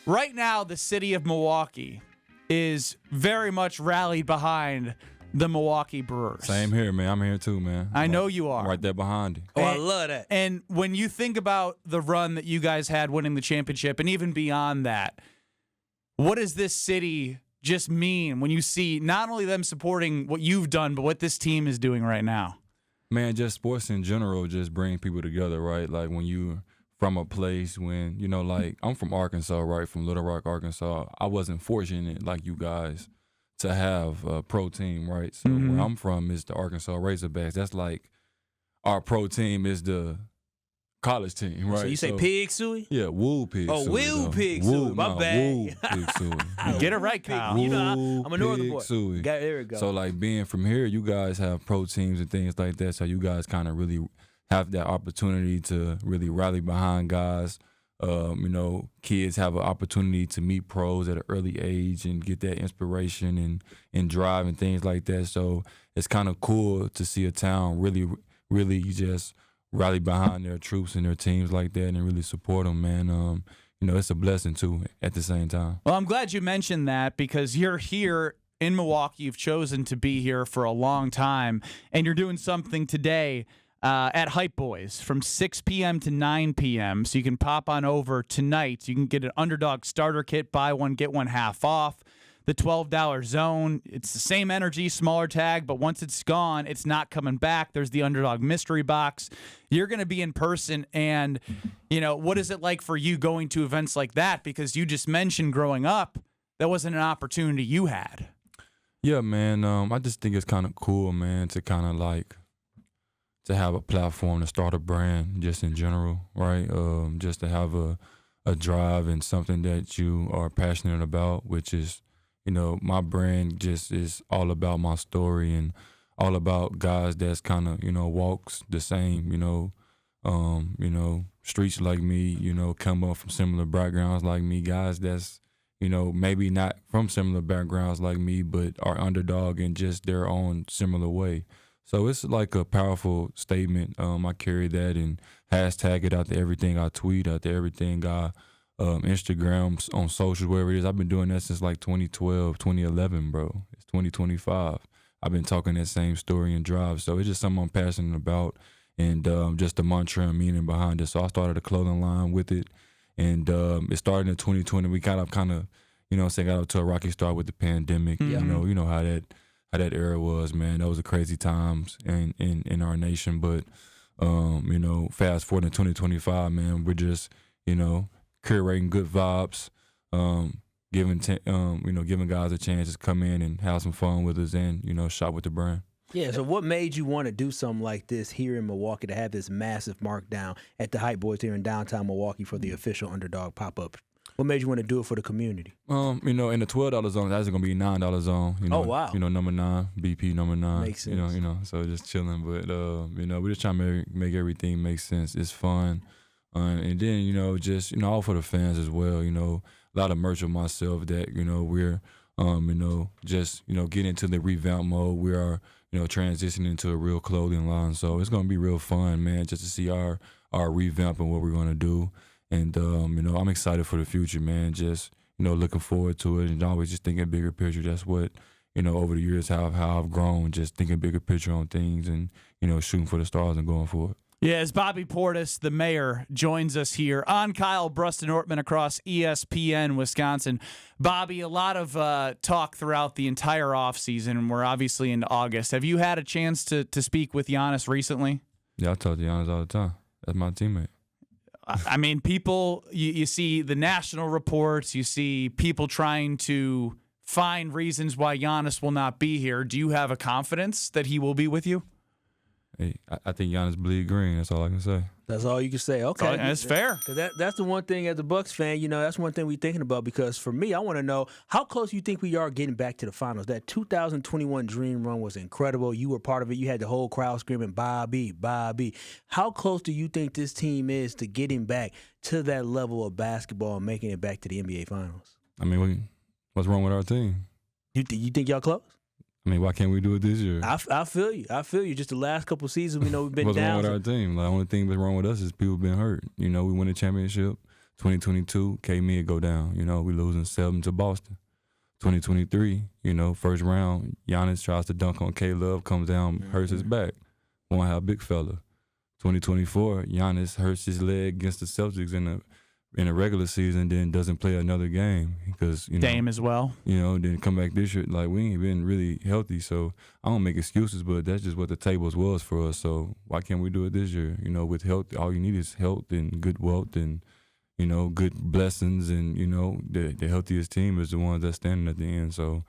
right now the city of Milwaukee is very much rallied behind the Milwaukee Brewers. Same here, man. I'm here too, man. I know you are. I'm right there behind you. Oh, I love that. And when you think about the run that you guys had winning the championship and even beyond that, what does this city just mean when you see not only them supporting what you've done, but what this team is doing right now? Man, just sports in general just bring people together, right? Like when you're from a place when, like I'm from Arkansas, right? From Little Rock, Arkansas. I wasn't fortunate like you guys to have a pro team, right? So where I'm from is the Arkansas Razorbacks. That's like our pro team is the college team, right? So you say Pig Suey? Yeah, Woo Pig Oh, Suey. Woo Pig Suey. My bad. Woo Pig Suey. Get it right, Kyle. You know, I'm a northern boy. Suey. There we go. So like being from here, you guys have pro teams and things like that. So you guys kind of really have that opportunity to really rally behind guys. Kids have an opportunity to meet pros at an early age and get that inspiration and drive and things like that. So it's kind of cool to see a town really, really just rally behind their troops and their teams like that and really support them, man. It's a blessing too at the same time. Well, I'm glad you mentioned that because you're here in Milwaukee. You've chosen to be here for a long time, and you're doing something today at Hype Boys from 6 p.m. to 9 p.m. So you can pop on over tonight. You can get an Underdog starter kit, buy one, get one half off. The $12 zone, it's the same energy, smaller tag, but once it's gone, it's not coming back. There's the Underdog mystery box. You're going to be in person, and, what is it like for you going to events like that? Because you just mentioned growing up, that wasn't an opportunity you had. Yeah, man. I just think it's kind of cool, man, to kind of like to have a platform to start a brand just in general, right? Just to have a drive and something that you are passionate about, which is, my brand just is all about my story and all about guys that's kind of, walks the same, streets like me, come up from similar backgrounds like me, guys that's, maybe not from similar backgrounds like me, but are underdog in just their own similar way. So it's like a powerful statement. I carry that and hashtag it out to everything I tweet, out to everything I Instagram, on social, wherever it is. I've been doing that since like 2012, 2011, bro. It's 2025. I've been talking that same story and drive. So it's just something I'm passionate about and just the mantra and meaning behind it. So I started a clothing line with it. And it started in 2020. We got up got up to a rocky start with the pandemic. Yeah. You know how that era was, man. That was a crazy times in our nation. But, fast forward to 2025, man, we're just, curating good vibes, giving guys a chance to come in and have some fun with us and, shop with the brand. Yeah, so what made you want to do something like this here in Milwaukee to have this massive markdown at the Hype Boys here in downtown Milwaukee for the official Underdog Pop-Up? What made you want to do it for the community? In the $12 zone, that's going to be $9 zone. Oh, wow. Number 9, BP number 9. Makes sense. So just chilling. But, we're just trying to make everything make sense. It's fun. And then, all for the fans as well. A lot of merch of myself that, we're, getting into the revamp mode. We are, transitioning into a real clothing line. So it's going to be real fun, man, just to see our revamp and what we're going to do. And, I'm excited for the future, man. Just, looking forward to it and always just thinking bigger picture. That's what, over the years, how I've grown, just thinking bigger picture on things and, shooting for the stars and going for it. Yeah, as Bobby Portis, the mayor, joins us here on Kyle Bruston-Ortman across ESPN Wisconsin. Bobby, a lot of talk throughout the entire offseason, and we're obviously into August. Have you had a chance to speak with Giannis recently? Yeah, I talk to Giannis all the time. That's my teammate. I mean, people, you see the national reports, you see people trying to find reasons why Giannis will not be here. Do you have a confidence that he will be with you? Hey, I think Giannis bleed green. That's all I can say. That's all you can say. Okay. That's fair. That's the one thing as a Bucks fan, that's one thing we're thinking about because for me, I want to know how close you think we are getting back to the finals. That 2021 Dream Run was incredible. You were part of it. You had the whole crowd screaming, Bobby, Bobby. How close do you think this team is to getting back to that level of basketball and making it back to the NBA Finals? I mean, what's wrong with our team? You think y'all close? I mean, why can't we do it this year? I feel you. Just the last couple seasons, we've been what's down. What's wrong with our team? The only thing that's wrong with us is people been hurt. We win a championship 2022, K-Mid go down. You know, we losing 7 to Boston. 2023, you know, first round, Giannis tries to dunk on K-Love, comes down, hurts his back. Won't have big fella. 2024, Giannis hurts his leg against the Celtics in the regular season, then doesn't play another game because, you know. Dame as well. You know, then come back this year, like, we ain't been really healthy, so I don't make excuses, but that's just what the tables was for us, so why can't we do it this year? You know, with health, all you need is health and good wealth and, you know, good blessings, and, you know, the healthiest team is the ones that's standing at the end. So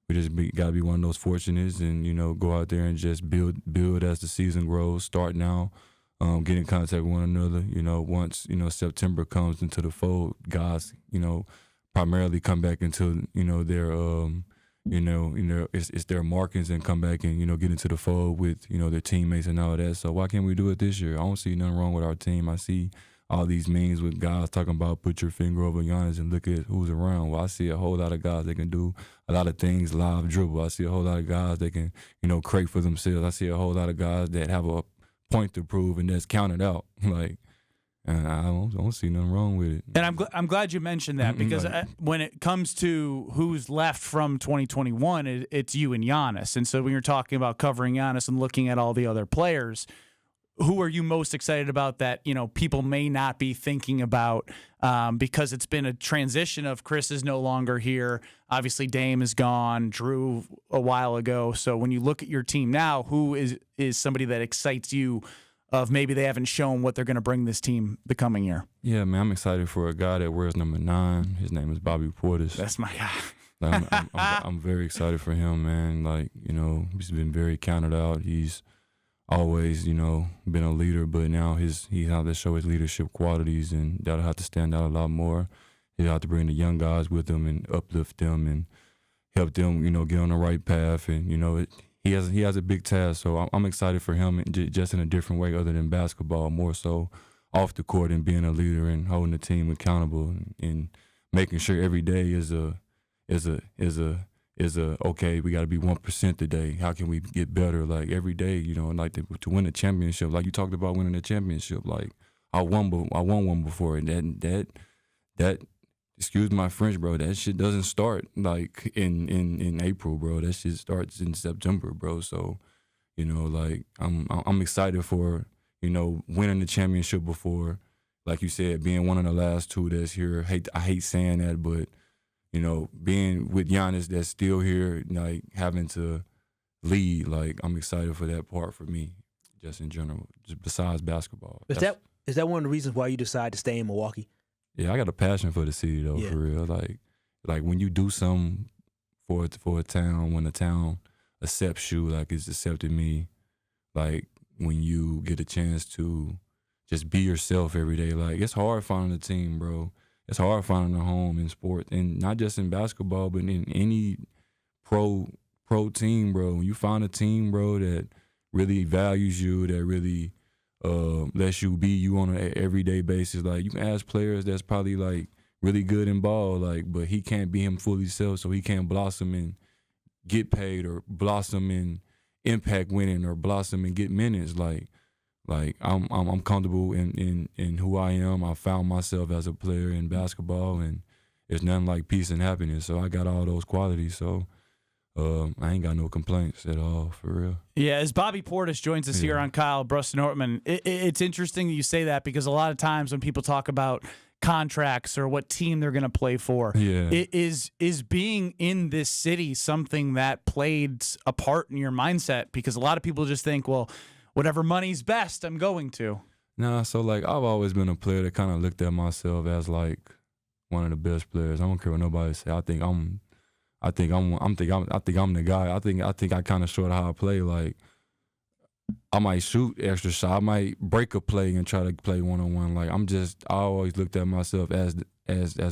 we just got to be one of those fortunates and, you know, go out there and just build as the season grows, start now, get in contact with one another. You know, once, you know, September comes into the fold, guys, you know, primarily come back into, you know, their, it's their markings and come back and, you know, get into the fold with, you know, their teammates and all that. So why can't we do it this year? I don't see nothing wrong with our team. I see all these memes with guys talking about put your finger over Giannis and look at who's around. Well, I see a whole lot of guys that can do a lot of things, live dribble. I see a whole lot of guys that can, you know, create for themselves. I see a whole lot of guys that have a point to prove and that's counted out. Like, and I don't see nothing wrong with it. And I'm glad you mentioned that because when it comes to who's left from 2021, it's you and Giannis. And so when you're talking about covering Giannis and looking at all the other players, who are you most excited about that, you know, people may not be thinking about because it's been a transition of Chris is no longer here. Obviously, Dame is gone, Drew a while ago. So when you look at your team now, who is somebody that excites you of maybe they haven't shown what they're going to bring this team the coming year? Yeah, man, I'm excited for a guy that wears number 9. His name is Bobby Portis. That's my guy. I'm very excited for him, man. Like, you know, he's been very counted out. He's always, you know, been a leader, but now he has to show his leadership qualities, and that'll have to stand out a lot more. He'll have to bring the young guys with him and uplift them and help them, you know, get on the right path. And, you know, he has a big task, so I'm excited for him just in a different way other than basketball, more so off the court and being a leader and holding the team accountable and making sure every day is okay, we got to be 1% today. How can we get better? Like every day, you know, like to win a championship. Like you talked about winning a championship. Like I won one before, and that excuse my French, bro. That shit doesn't start like in April, bro. That shit starts in September, bro. So, you know, like I'm excited for, you know, winning the championship before, like you said, being one of the last 2 that's here. I hate saying that, but, you know, being with Giannis that's still here, like having to lead, like I'm excited for that part for me, just in general, just besides basketball. Is that one of the reasons why you decided to stay in Milwaukee? Yeah, I got a passion for the city though, for real. Like when you do something for a town, when a town accepts you, like it's accepted me, like when you get a chance to just be yourself every day, like it's hard finding a team, bro. It's hard finding a home in sport, and not just in basketball, but in any pro team, bro. When you find a team, bro, that really values you, that really lets you be you on an everyday basis. Like you can ask players that's probably like really good in ball, like, but he can't be him fully self, so he can't blossom and get paid or blossom in impact winning or blossom and get minutes. Like I'm comfortable in who I am. I found myself as a player in basketball, and it's nothing like peace and happiness. So I got all those qualities. So I ain't got no complaints at all, for real. Yeah, as Bobby Portis joins us here on Kyle Brust Nortman, it's interesting that you say that because a lot of times when people talk about contracts or what team they're going to play for, is being in this city something that played a part in your mindset? Because a lot of people just think, well, whatever money's best, I'm going to. Nah, so like I've always been a player that kind of looked at myself as like one of the best players. I don't care what nobody say. I think I'm the guy. I think I kind of showed how I play. Like I might shoot extra shot. I might break a play and try to play 1-on-1. Like I always looked at myself as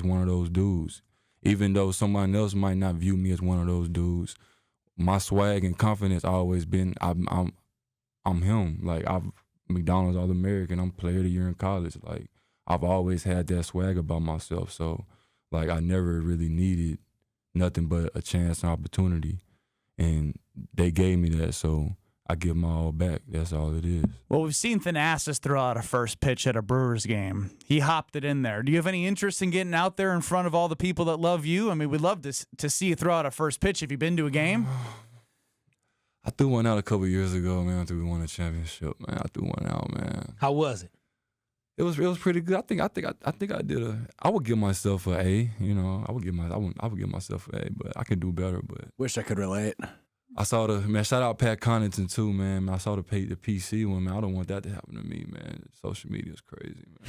one of those dudes. Even though someone else might not view me as one of those dudes, my swag and confidence always been I'm him. Like I've McDonald's All-American. I'm player of the year in college. Like I've always had that swag about myself. So like I never really needed nothing but a chance and opportunity, and they gave me that. So I give my all back. That's all it is. Well, we've seen Thanasis throw out a first pitch at a Brewers game. He hopped it in there. Do you have any interest in getting out there in front of all the people that love you? I mean, we'd love to see you throw out a first pitch. Have you been to a game? I threw one out a couple years ago, man. After we won a championship, man. I threw one out, man. How was it? It was pretty good. I think I did I would give myself an A. You know, I would give myself an A, but I could do better. But Wish I could relate. I saw shout out Pat Connaughton too, man. I saw the PC one, man. I don't want that to happen to me, man. Social media is crazy, man.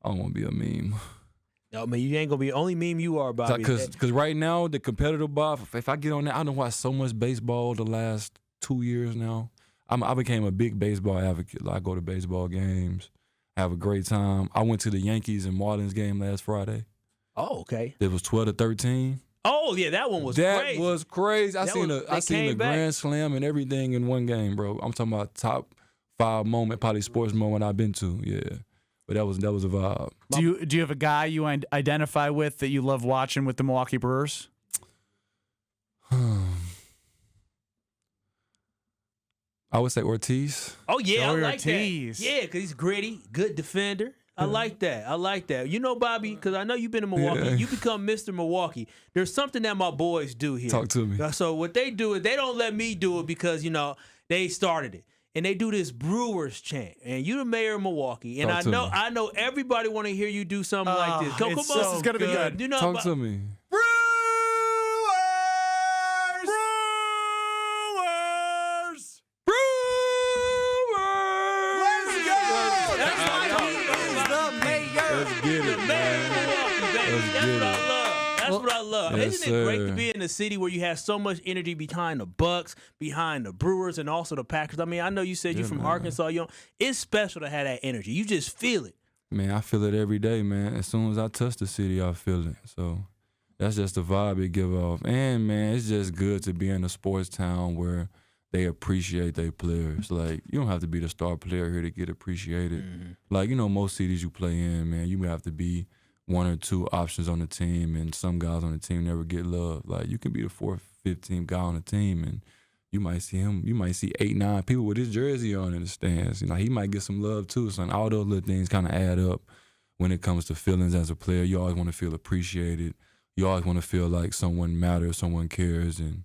I don't want to be a meme. No, man, you ain't gonna be the only meme you are, Bobby. Because right now the competitive Bob, if I get on that, I don't watch so much baseball the last 2 years now. I became a big baseball advocate. Like, I go to baseball games, have a great time. I went to the Yankees and Marlins game last Friday. Oh, okay. It was 12-13. Oh yeah, that one was crazy. That was crazy. I seen the back. Grand Slam and everything in one game, bro. I'm talking about top 5 moment, probably sports moment I've been to. Yeah, but that was a vibe. Do you have a guy you identify with that you love watching with the Milwaukee Brewers? I would say Ortiz. Oh yeah, Joey I like Ortiz. that. Yeah, because he's gritty, good defender. I like that. You know, Bobby, because I know you've been in Milwaukee. Yeah. You become Mr. Milwaukee. There's something that my boys do here. Talk to me. So what they do is they don't let me do it because, you know, they started it. And they do this Brewers chant. And you the mayor of Milwaukee. And Talk to me. I know everybody want to hear you do something like this. Come on. This is going to be good. You know, Talk to me. Brewers! Let's go! Let's get it, man. That's what I love. Yes, Isn't it great to sir. be in a city where you have so much energy behind the Bucks, behind the Brewers, and also the Packers? I mean, I know you said you're from man. Arkansas. It's special to have that energy. You just feel it. Man, I feel it every day, man. As soon as I touch the city, I feel it. So that's just the vibe it give off. And, man, it's just good to be in a sports town where they appreciate their players. Like, you don't have to be the star player here to get appreciated. Mm-hmm. Like, you know, most cities you play in, man, you have to be 1 or 2 options on the team, and some guys on the team never get love. Like, you can be the 4th, 15th guy on the team, and you might see 8, 9 people with his jersey on in the stands. You know, he might get some love too. So all those little things kind of add up when it comes to feelings as a player. You always want to feel appreciated. You always want to feel like someone matters, someone cares, and,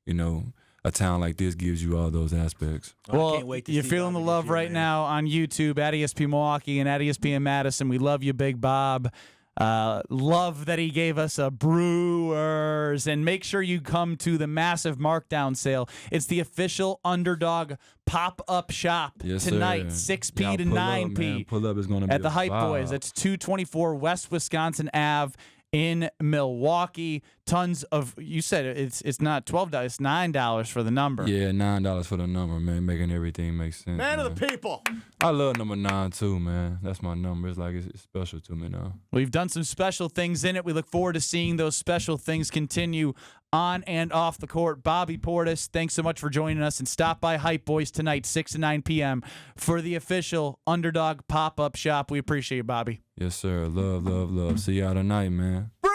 you know, a town like this gives you all those aspects. I Well, can't wait to you're see feeling the Bobby love this year, right man. now on YouTube at ESP Milwaukee and at ESPN Madison. We love you, Big Bob. Love that he gave us a Brewers. And make sure you come to the massive markdown sale. It's the official Underdog Pop-Up Shop Yes, tonight, sir. 6P Y'all to pull up, 9P. man. Pull up is going to be At the a Hype vibe. Boys. That's 224 West Wisconsin Ave in Milwaukee. Tons of, you said it's not $12, it's $9 for the number. Yeah, $9 for the number, man, making everything make sense. Man of the people. I love number 9 too, man. That's my number. It's like it's special to me now. We've done some special things in it. We look forward to seeing those special things continue on and off the court. Bobby Portis, thanks so much for joining us, and stop by Hype Boys tonight, 6 to 9 p.m. for the official Underdog Pop-Up Shop. We appreciate you, Bobby. Yes, sir. Love, love, love. See y'all tonight, man. Brewers!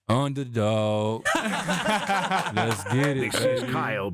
Underdog. Let's get it, This is baby. Kyle